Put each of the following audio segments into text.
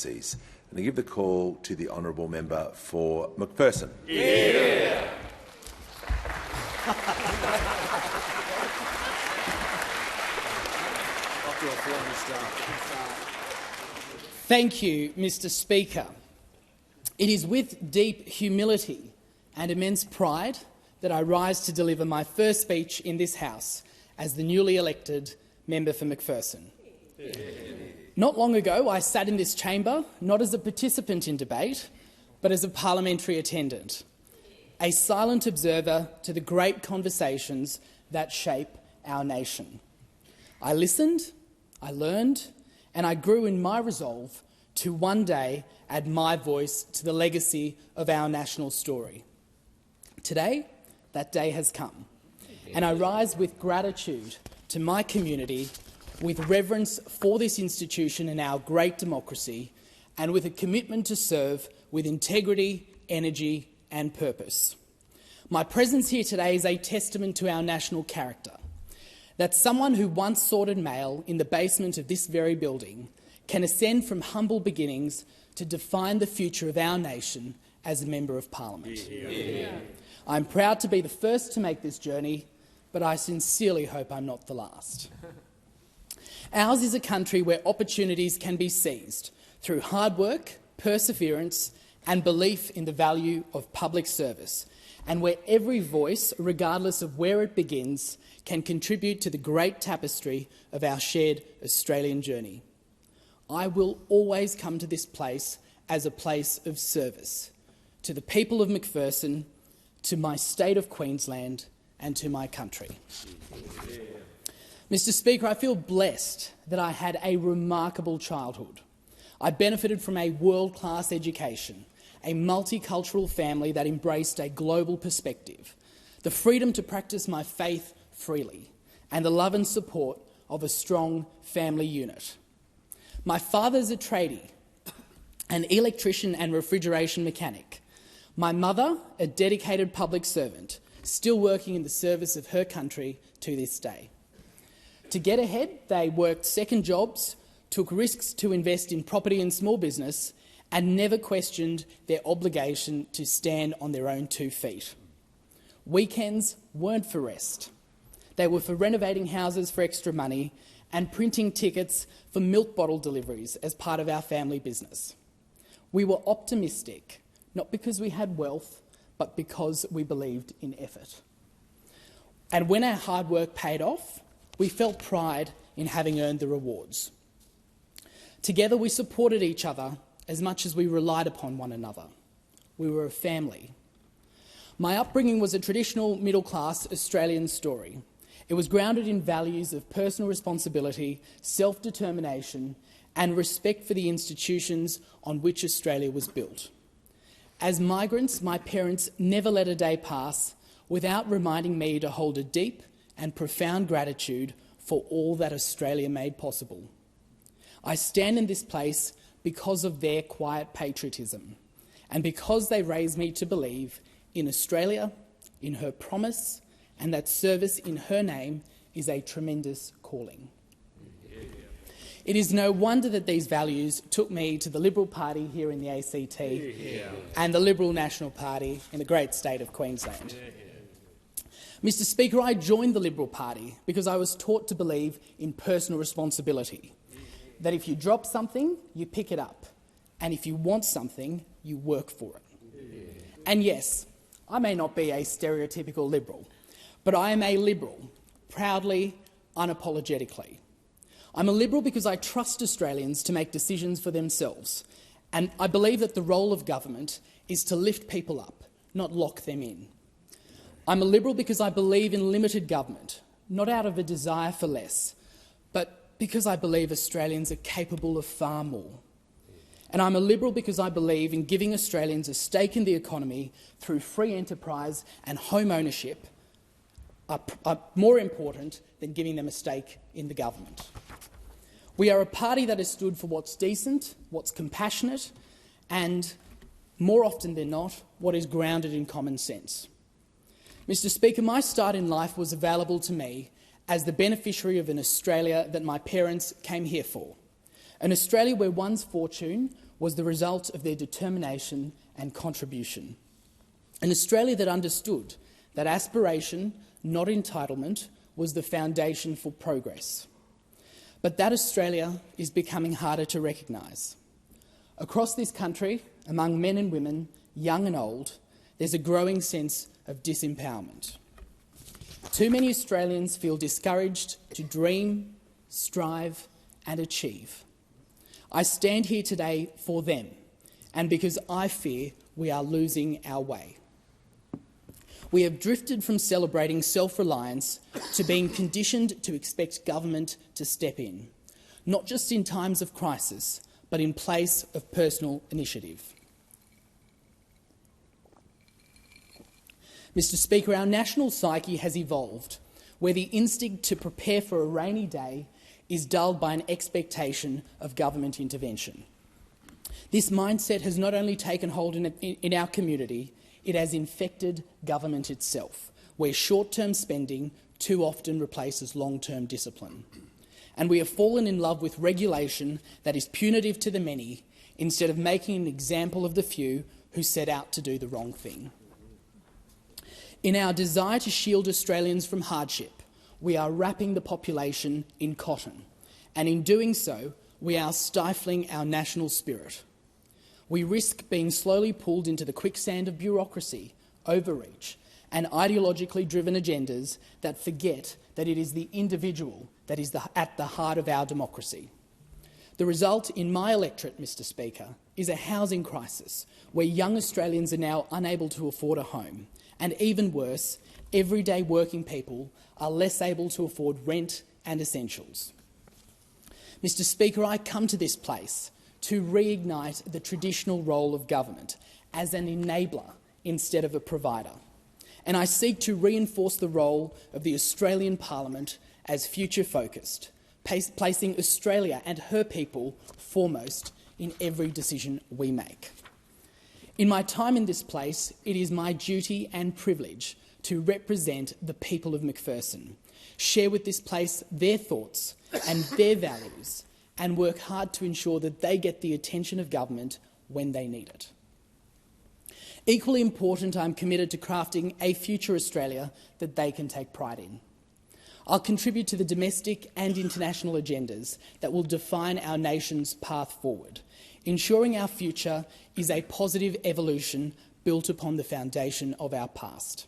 vacancies. And I give the call to the honourable member for McPherson. Yeah. Thank you, Mr. Speaker. It is with deep humility and immense pride that I rise to deliver my first speech in this House as the newly elected member for McPherson. Yeah. Not long ago, I sat in this chamber not as a participant in debate, but as a parliamentary attendant, a silent observer to the great conversations that shape our nation. I listened, I learned, and I grew in my resolve to one day add my voice to the legacy of our national story. Today, that day has come, and I rise with gratitude to my community, with reverence for this institution and our great democracy, and with a commitment to serve with integrity, energy and purpose. My presence here today is a testament to our national character, that someone who once sorted mail in the basement of this very building can ascend from humble beginnings to define the future of our nation as a Member of Parliament. Yeah. I'm proud to be the first to make this journey, but I sincerely hope I'm not the last. Ours is a country where opportunities can be seized through hard work, perseverance and belief in the value of public service, and where every voice, regardless of where it begins, can contribute to the great tapestry of our shared Australian journey. I will always come to this place as a place of service to the people of McPherson, to my state of Queensland and to my country. Yeah. Mr. Speaker, I feel blessed that I had a remarkable childhood. I benefited from a world-class education, a multicultural family that embraced a global perspective, the freedom to practice my faith freely, and the love and support of a strong family unit. My father's a tradie, an electrician and refrigeration mechanic. My mother, a dedicated public servant, still working in the service of her country to this day. To get ahead, they worked second jobs, took risks to invest in property and small business, and never questioned their obligation to stand on their own 2 feet. Weekends weren't for rest. They were for renovating houses for extra money and printing tickets for milk bottle deliveries as part of our family business. We were optimistic, not because we had wealth, but because we believed in effort. And when our hard work paid off, we felt pride in having earned the rewards. Together we supported each other as much as we relied upon one another. We were a family. My upbringing was a traditional middle-class Australian story. It was grounded in values of personal responsibility, self-determination and respect for the institutions on which Australia was built. As migrants, my parents never let a day pass without reminding me to hold a deep and profound gratitude for all that Australia made possible. I stand in this place because of their quiet patriotism and because they raised me to believe in Australia, in her promise, and that service in her name is a tremendous calling. It is no wonder that these values took me to the Liberal Party here in the ACT and the Liberal National Party in the great state of Queensland. Mr. Speaker, I joined the Liberal Party because I was taught to believe in personal responsibility, that if you drop something, you pick it up, and if you want something, you work for it. And yes, I may not be a stereotypical Liberal, but I am a Liberal, proudly, unapologetically. I'm a Liberal because I trust Australians to make decisions for themselves, and I believe that the role of government is to lift people up, not lock them in. I'm a Liberal because I believe in limited government, not out of a desire for less, but because I believe Australians are capable of far more. And I'm a Liberal because I believe in giving Australians a stake in the economy through free enterprise and home ownership are more important than giving them a stake in the government. We are a party that has stood for what's decent, what's compassionate, and, more often than not, what is grounded in common sense. Mr. Speaker, my start in life was available to me as the beneficiary of an Australia that my parents came here for, an Australia where one's fortune was the result of their determination and contribution. An Australia that understood that aspiration, not entitlement, was the foundation for progress. But that Australia is becoming harder to recognise. Across this country, among men and women, young and old, there's a growing sense of disempowerment. Too many Australians feel discouraged to dream, strive and achieve. I stand here today for them, and because I fear we are losing our way. We have drifted from celebrating self-reliance to being conditioned to expect government to step in, not just in times of crisis, but in place of personal initiative. Mr. Speaker, our national psyche has evolved, where the instinct to prepare for a rainy day is dulled by an expectation of government intervention. This mindset has not only taken hold in our community, it has infected government itself, where short-term spending too often replaces long-term discipline. And we have fallen in love with regulation that is punitive to the many instead of making an example of the few who set out to do the wrong thing. In our desire to shield Australians from hardship, we are wrapping the population in cotton, and in doing so, we are stifling our national spirit. We risk being slowly pulled into the quicksand of bureaucracy, overreach, and ideologically driven agendas that forget that it is the individual that is at the heart of our democracy. The result in my electorate, Mr. Speaker, is a housing crisis where young Australians are now unable to afford a home, and even worse, everyday working people are less able to afford rent and essentials. Mr. Speaker, I come to this place to reignite the traditional role of government as an enabler instead of a provider. And I seek to reinforce the role of the Australian Parliament as future-focused, placing Australia and her people foremost in every decision we make. In my time in this place, it is my duty and privilege to represent the people of McPherson, share with this place their thoughts and their values, and work hard to ensure that they get the attention of government when they need it. Equally important, I'm committed to crafting a future Australia that they can take pride in. I'll contribute to the domestic and international agendas that will define our nation's path forward, ensuring our future is a positive evolution built upon the foundation of our past.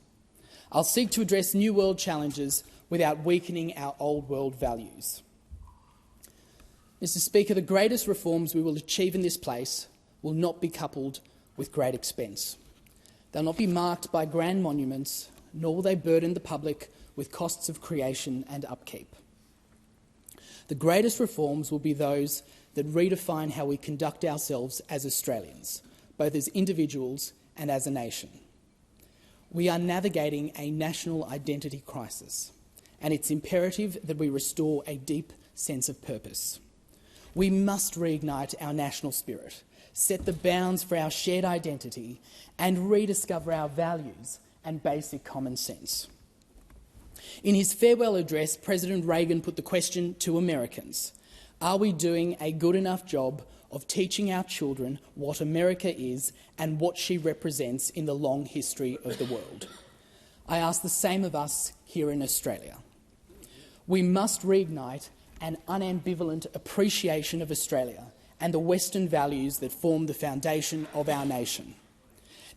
I'll seek to address new world challenges without weakening our old world values. Mr. Speaker, the greatest reforms we will achieve in this place will not be coupled with great expense. They'll not be marked by grand monuments, nor will they burden the public with costs of creation and upkeep. The greatest reforms will be those that redefine how we conduct ourselves as Australians, both as individuals and as a nation. We are navigating a national identity crisis, and it's imperative that we restore a deep sense of purpose. We must reignite our national spirit, set the bounds for our shared identity, and rediscover our values and basic common sense. In his farewell address, President Reagan put the question to Americans: are we doing a good enough job of teaching our children what America is and what she represents in the long history of the world? I ask the same of us here in Australia. We must reignite an unambivalent appreciation of Australia and the Western values that form the foundation of our nation.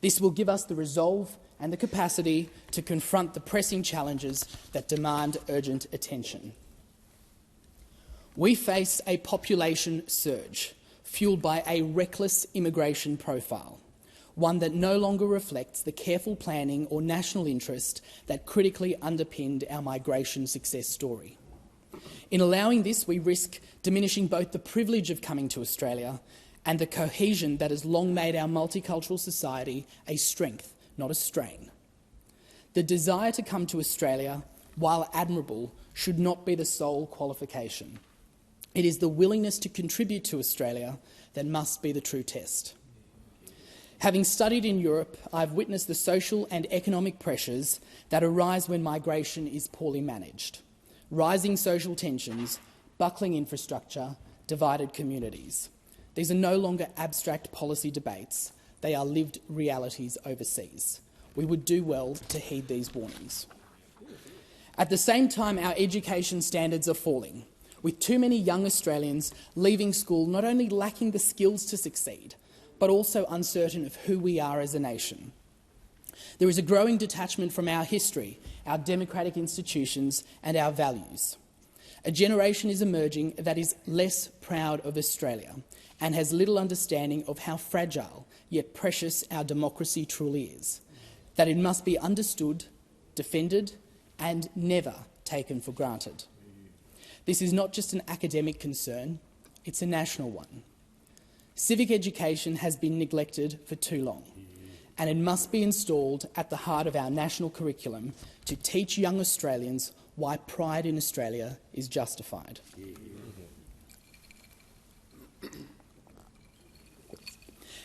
This will give us the resolve and the capacity to confront the pressing challenges that demand urgent attention. We face a population surge fuelled by a reckless immigration profile, one that no longer reflects the careful planning or national interest that critically underpinned our migration success story. In allowing this, we risk diminishing both the privilege of coming to Australia and the cohesion that has long made our multicultural society a strength, not a strain. The desire to come to Australia, while admirable, should not be the sole qualification. It is the willingness to contribute to Australia that must be the true test. Having studied in Europe, I've witnessed the social and economic pressures that arise when migration is poorly managed. Rising social tensions, buckling infrastructure, divided communities. These are no longer abstract policy debates. They are lived realities overseas. We would do well to heed these warnings. At the same time, our education standards are falling, with too many young Australians leaving school not only lacking the skills to succeed, but also uncertain of who we are as a nation. There is a growing detachment from our history, our democratic institutions and our values. A generation is emerging that is less proud of Australia and has little understanding of how fragile yet precious our democracy truly is, that it must be understood, defended and never taken for granted. This is not just an academic concern, it's a national one. Civic education has been neglected for too long, and it must be installed at the heart of our national curriculum to teach young Australians why pride in Australia is justified.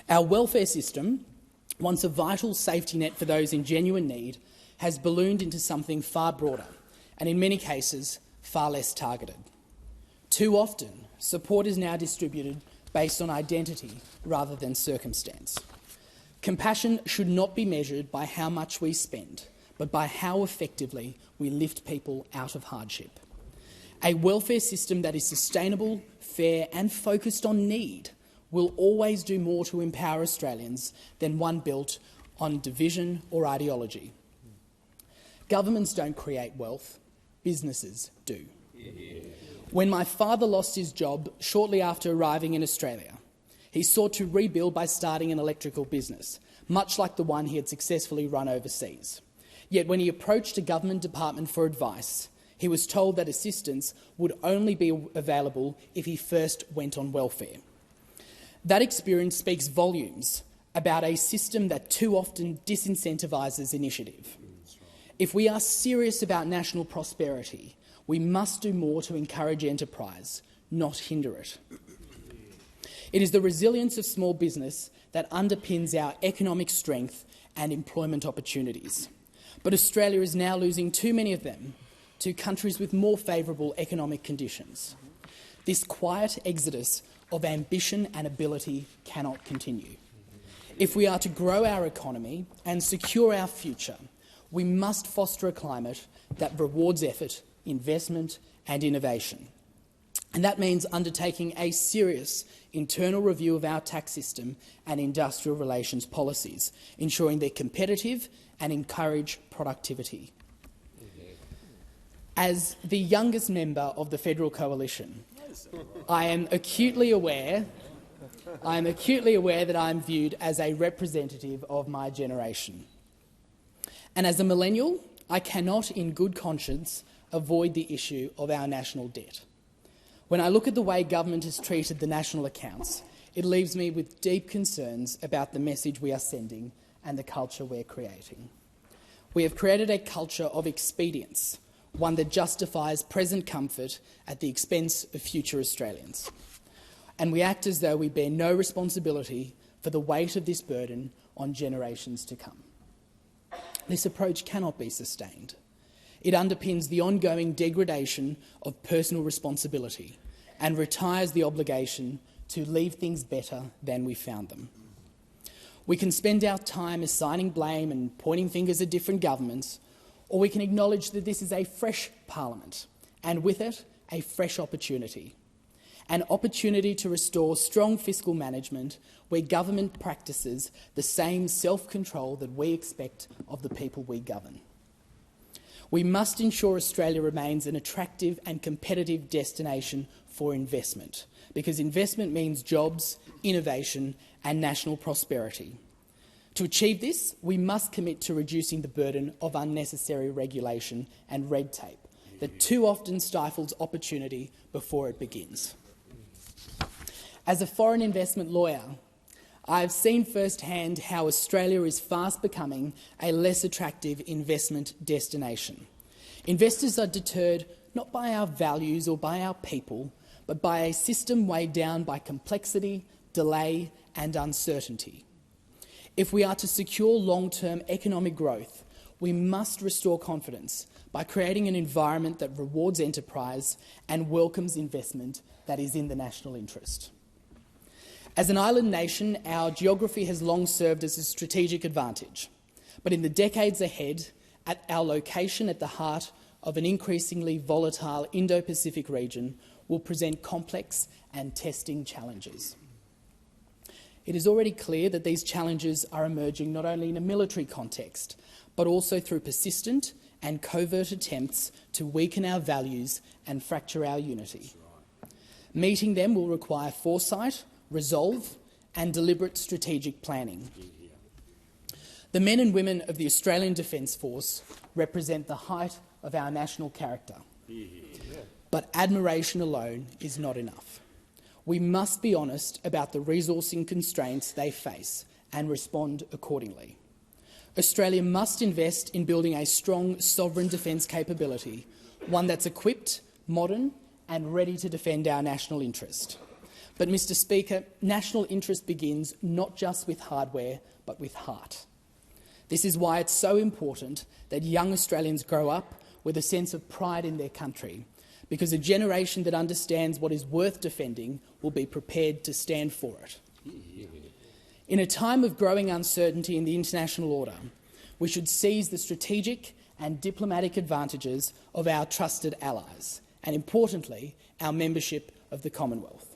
Our welfare system, once a vital safety net for those in genuine need, has ballooned into something far broader and, in many cases, far less targeted. Too often, support is now distributed based on identity rather than circumstance. Compassion should not be measured by how much we spend, but by how effectively we lift people out of hardship. A welfare system that is sustainable, fair and focused on need will always do more to empower Australians than one built on division or ideology. Governments don't create wealth, businesses do. When my father lost his job shortly after arriving in Australia, he sought to rebuild by starting an electrical business, much like the one he had successfully run overseas. Yet when he approached a government department for advice, he was told that assistance would only be available if he first went on welfare. That experience speaks volumes about a system that too often disincentivises initiative. If we are serious about national prosperity, we must do more to encourage enterprise, not hinder it. It is the resilience of small business that underpins our economic strength and employment opportunities. But Australia is now losing too many of them to countries with more favourable economic conditions. This quiet exodus of ambition and ability cannot continue. If we are to grow our economy and secure our future, we must foster a climate that rewards effort, investment and innovation. And that means undertaking a serious internal review of our tax system and industrial relations policies, ensuring they're competitive and encourage productivity. As the youngest member of the Federal Coalition, I am acutely aware that I am viewed as a representative of my generation. And as a millennial, I cannot in good conscience avoid the issue of our national debt. When I look at the way government has treated the national accounts, it leaves me with deep concerns about the message we are sending and the culture we're creating. We have created a culture of expedience, one that justifies present comfort at the expense of future Australians. And we act as though we bear no responsibility for the weight of this burden on generations to come. This approach cannot be sustained. It underpins the ongoing degradation of personal responsibility and retires the obligation to leave things better than we found them. We can spend our time assigning blame and pointing fingers at different governments, or we can acknowledge that this is a fresh parliament, and with it, a fresh opportunity. An opportunity to restore strong fiscal management where government practices the same self-control that we expect of the people we govern. We must ensure Australia remains an attractive and competitive destination for investment, because investment means jobs, innovation and national prosperity. To achieve this, we must commit to reducing the burden of unnecessary regulation and red tape that too often stifles opportunity before it begins. As a foreign investment lawyer, I have seen firsthand how Australia is fast becoming a less attractive investment destination. Investors are deterred not by our values or by our people, but by a system weighed down by complexity, delay and uncertainty. If we are to secure long-term economic growth, we must restore confidence by creating an environment that rewards enterprise and welcomes investment that is in the national interest. As an island nation, our geography has long served as a strategic advantage. But in the decades ahead, at our location at the heart of an increasingly volatile Indo-Pacific region will present complex and testing challenges. It is already clear that these challenges are emerging not only in a military context, but also through persistent and covert attempts to weaken our values and fracture our unity. Meeting them will require foresight, resolve and deliberate strategic planning. The men and women of the Australian Defence Force represent the height of our national character. But admiration alone is not enough. We must be honest about the resourcing constraints they face and respond accordingly. Australia must invest in building a strong sovereign defence capability, one that's equipped, modern and ready to defend our national interest. But, Mr Speaker, national interest begins not just with hardware, but with heart. This is why it's so important that young Australians grow up with a sense of pride in their country, because a generation that understands what is worth defending will be prepared to stand for it. In a time of growing uncertainty in the international order, we should seize the strategic and diplomatic advantages of our trusted allies, and importantly, our membership of the Commonwealth.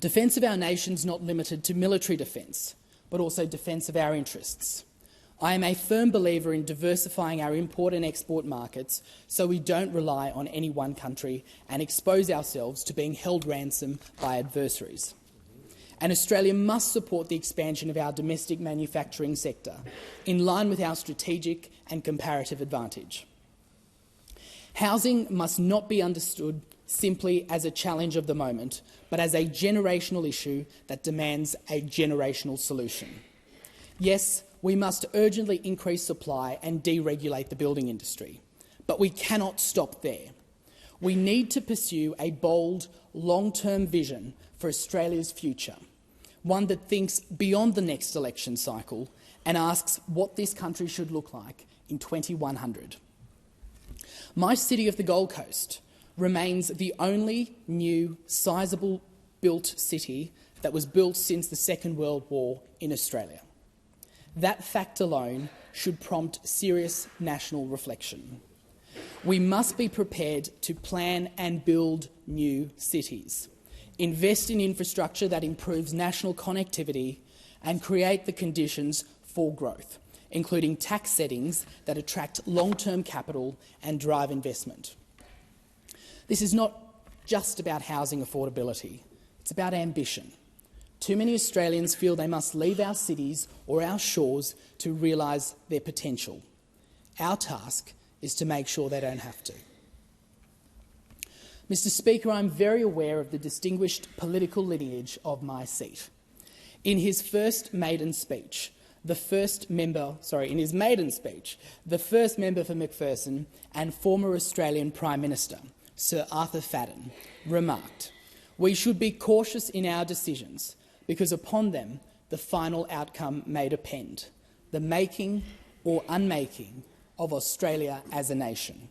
Defence of our nation is not limited to military defence, but also defence of our interests. I am a firm believer in diversifying our import and export markets so we don't rely on any one country and expose ourselves to being held ransom by adversaries. And Australia must support the expansion of our domestic manufacturing sector, in line with our strategic and comparative advantage. Housing must not be understood simply as a challenge of the moment, but as a generational issue that demands a generational solution. Yes, we must urgently increase supply and deregulate the building industry, but we cannot stop there. We need to pursue a bold, long-term vision for Australia's future, one that thinks beyond the next election cycle and asks what this country should look like in 2100. My city of the Gold Coast remains the only new, sizeable built city that was built since the Second World War in Australia. That fact alone should prompt serious national reflection. We must be prepared to plan and build new cities, invest in infrastructure that improves national connectivity and create the conditions for growth, including tax settings that attract long-term capital and drive investment. This is not just about housing affordability, it's about ambition. Too many Australians feel they must leave our cities or our shores to realise their potential. Our task is to make sure they don't have to. Mr Speaker, I'm very aware of the distinguished political lineage of my seat. In his maiden speech, the first member for McPherson and former Australian Prime Minister, Sir Arthur Fadden, remarked, "We should be cautious in our decisions, because upon them the final outcome may depend, the making or unmaking of Australia as a nation."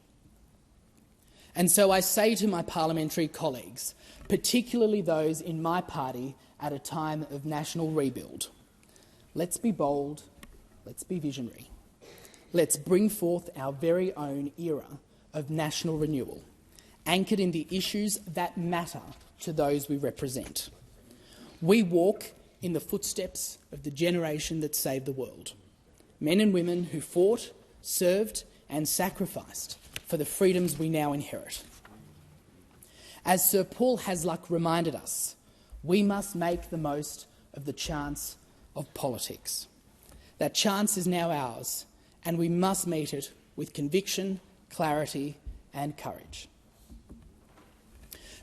And so I say to my parliamentary colleagues, particularly those in my party at a time of national rebuild, let's be bold, let's be visionary. Let's bring forth our very own era of national renewal, anchored in the issues that matter to those we represent. We walk in the footsteps of the generation that saved the world, men and women who fought, served and sacrificed for the freedoms we now inherit. As Sir Paul Hasluck reminded us, we must make the most of the chance of politics. That chance is now ours, and we must meet it with conviction, clarity and courage.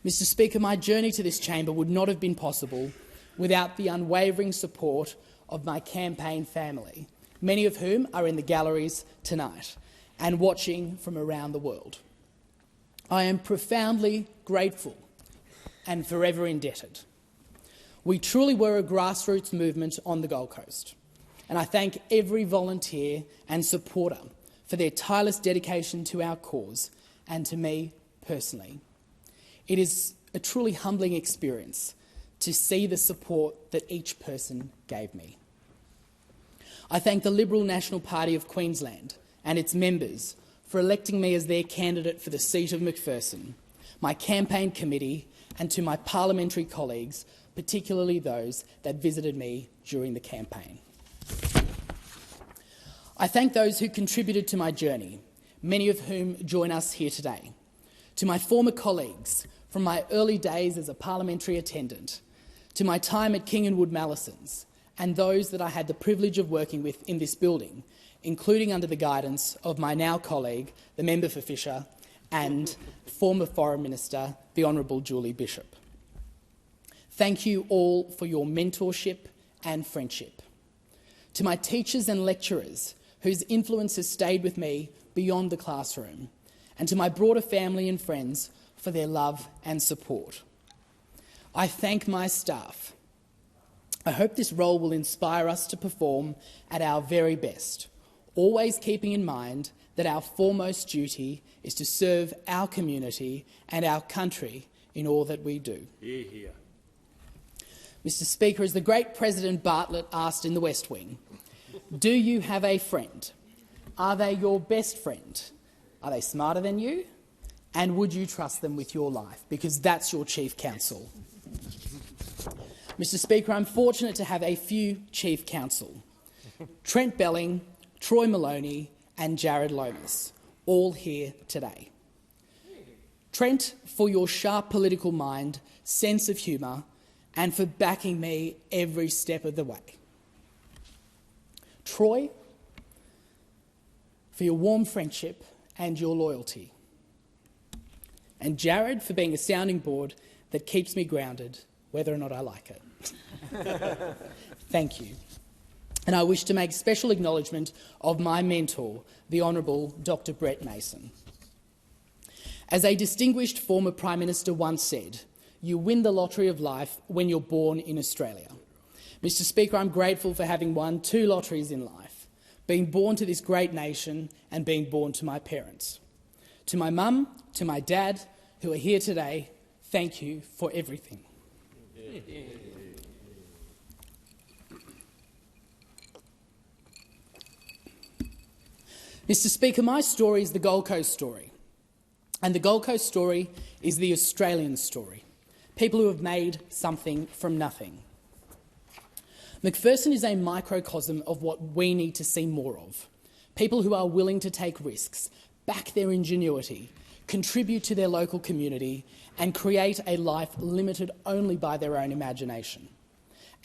Mr Speaker, my journey to this chamber would not have been possible without the unwavering support of my campaign family, many of whom are in the galleries tonight and watching from around the world. I am profoundly grateful and forever indebted. We truly were a grassroots movement on the Gold Coast, and I thank every volunteer and supporter for their tireless dedication to our cause and to me personally. It is a truly humbling experience to see the support that each person gave me. I thank the Liberal National Party of Queensland and its members for electing me as their candidate for the seat of McPherson, my campaign committee, and to my parliamentary colleagues, particularly those that visited me during the campaign. I thank those who contributed to my journey, many of whom join us here today. To my former colleagues, from my early days as a parliamentary attendant, to my time at King & Wood Mallisons, and those that I had the privilege of working with in this building, including under the guidance of my now colleague, the member for Fisher, and former Foreign Minister, the Honourable Julie Bishop. Thank you all for your mentorship and friendship. To my teachers and lecturers, whose influence has stayed with me beyond the classroom, and to my broader family and friends for their love and support. I thank my staff. I hope this role will inspire us to perform at our very best, always keeping in mind that our foremost duty is to serve our community and our country in all that we do. Hear, hear. Mr. Speaker, as the great President Bartlett asked in the West Wing, do you have a friend? Are they your best friend? Are they smarter than you? And would you trust them with your life? Because that's your chief counsel. Mr. Speaker, I'm fortunate to have a few chief counsel. Trent Belling, Troy Maloney and Jared Lomas, all here today. Trent, for your sharp political mind, sense of humour, and for backing me every step of the way. Troy, for your warm friendship and your loyalty. And Jared, for being a sounding board that keeps me grounded, whether or not I like it. Thank you. And I wish to make special acknowledgement of my mentor, the Honourable Dr. Brett Mason. As a distinguished former Prime Minister once said, you win the lottery of life when you're born in Australia. Mr. Speaker, I'm grateful for having won 2 lotteries in life, being born to this great nation and being born to my parents. To my mum, to my dad, who are here today, thank you for everything. Mr. Speaker, my story is the Gold Coast story, and the Gold Coast story is the Australian story, people who have made something from nothing. McPherson is a microcosm of what we need to see more of, people who are willing to take risks, back their ingenuity, contribute to their local community and create a life limited only by their own imagination.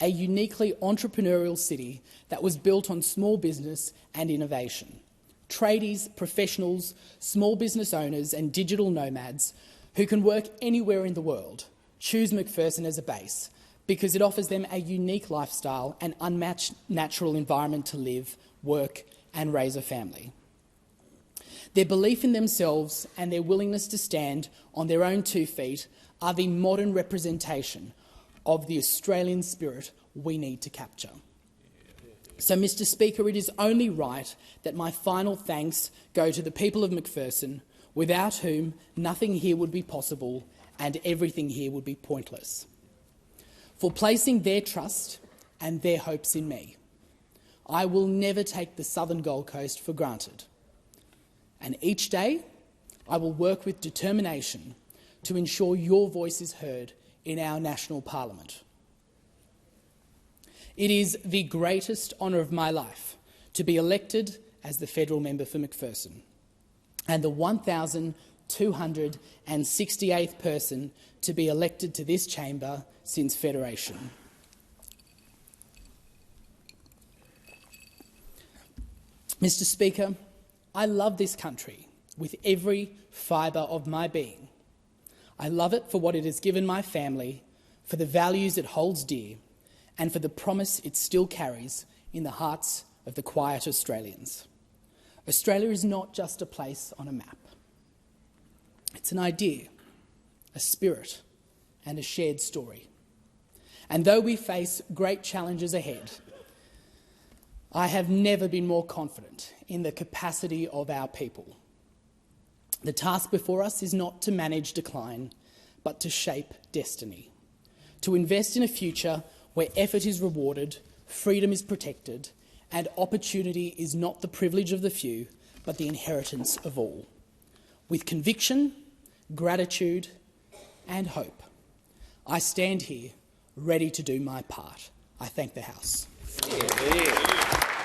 A uniquely entrepreneurial city that was built on small business and innovation. Tradies, professionals, small business owners and digital nomads who can work anywhere in the world choose McPherson as a base because it offers them a unique lifestyle and unmatched natural environment to live, work and raise a family. Their belief in themselves and their willingness to stand on their own 2 feet are the modern representation of the Australian spirit we need to capture. So, Mr. Speaker, it is only right that my final thanks go to the people of McPherson, without whom nothing here would be possible and everything here would be pointless, for placing their trust and their hopes in me. I will never take the southern Gold Coast for granted. And each day, I will work with determination to ensure your voice is heard in our national parliament. It is the greatest honour of my life to be elected as the federal member for McPherson and the 1,268th person to be elected to this chamber since Federation. Mr. Speaker, I love this country with every fibre of my being. I love it for what it has given my family, for the values it holds dear, and for the promise it still carries in the hearts of the quiet Australians. Australia is not just a place on a map. It's an idea, a spirit, and a shared story. And though we face great challenges ahead, I have never been more confident in the capacity of our people. The task before us is not to manage decline, but to shape destiny, to invest in a future where effort is rewarded, freedom is protected, and opportunity is not the privilege of the few, but the inheritance of all. With conviction, gratitude, and hope, I stand here ready to do my part. I thank the House. Yeah.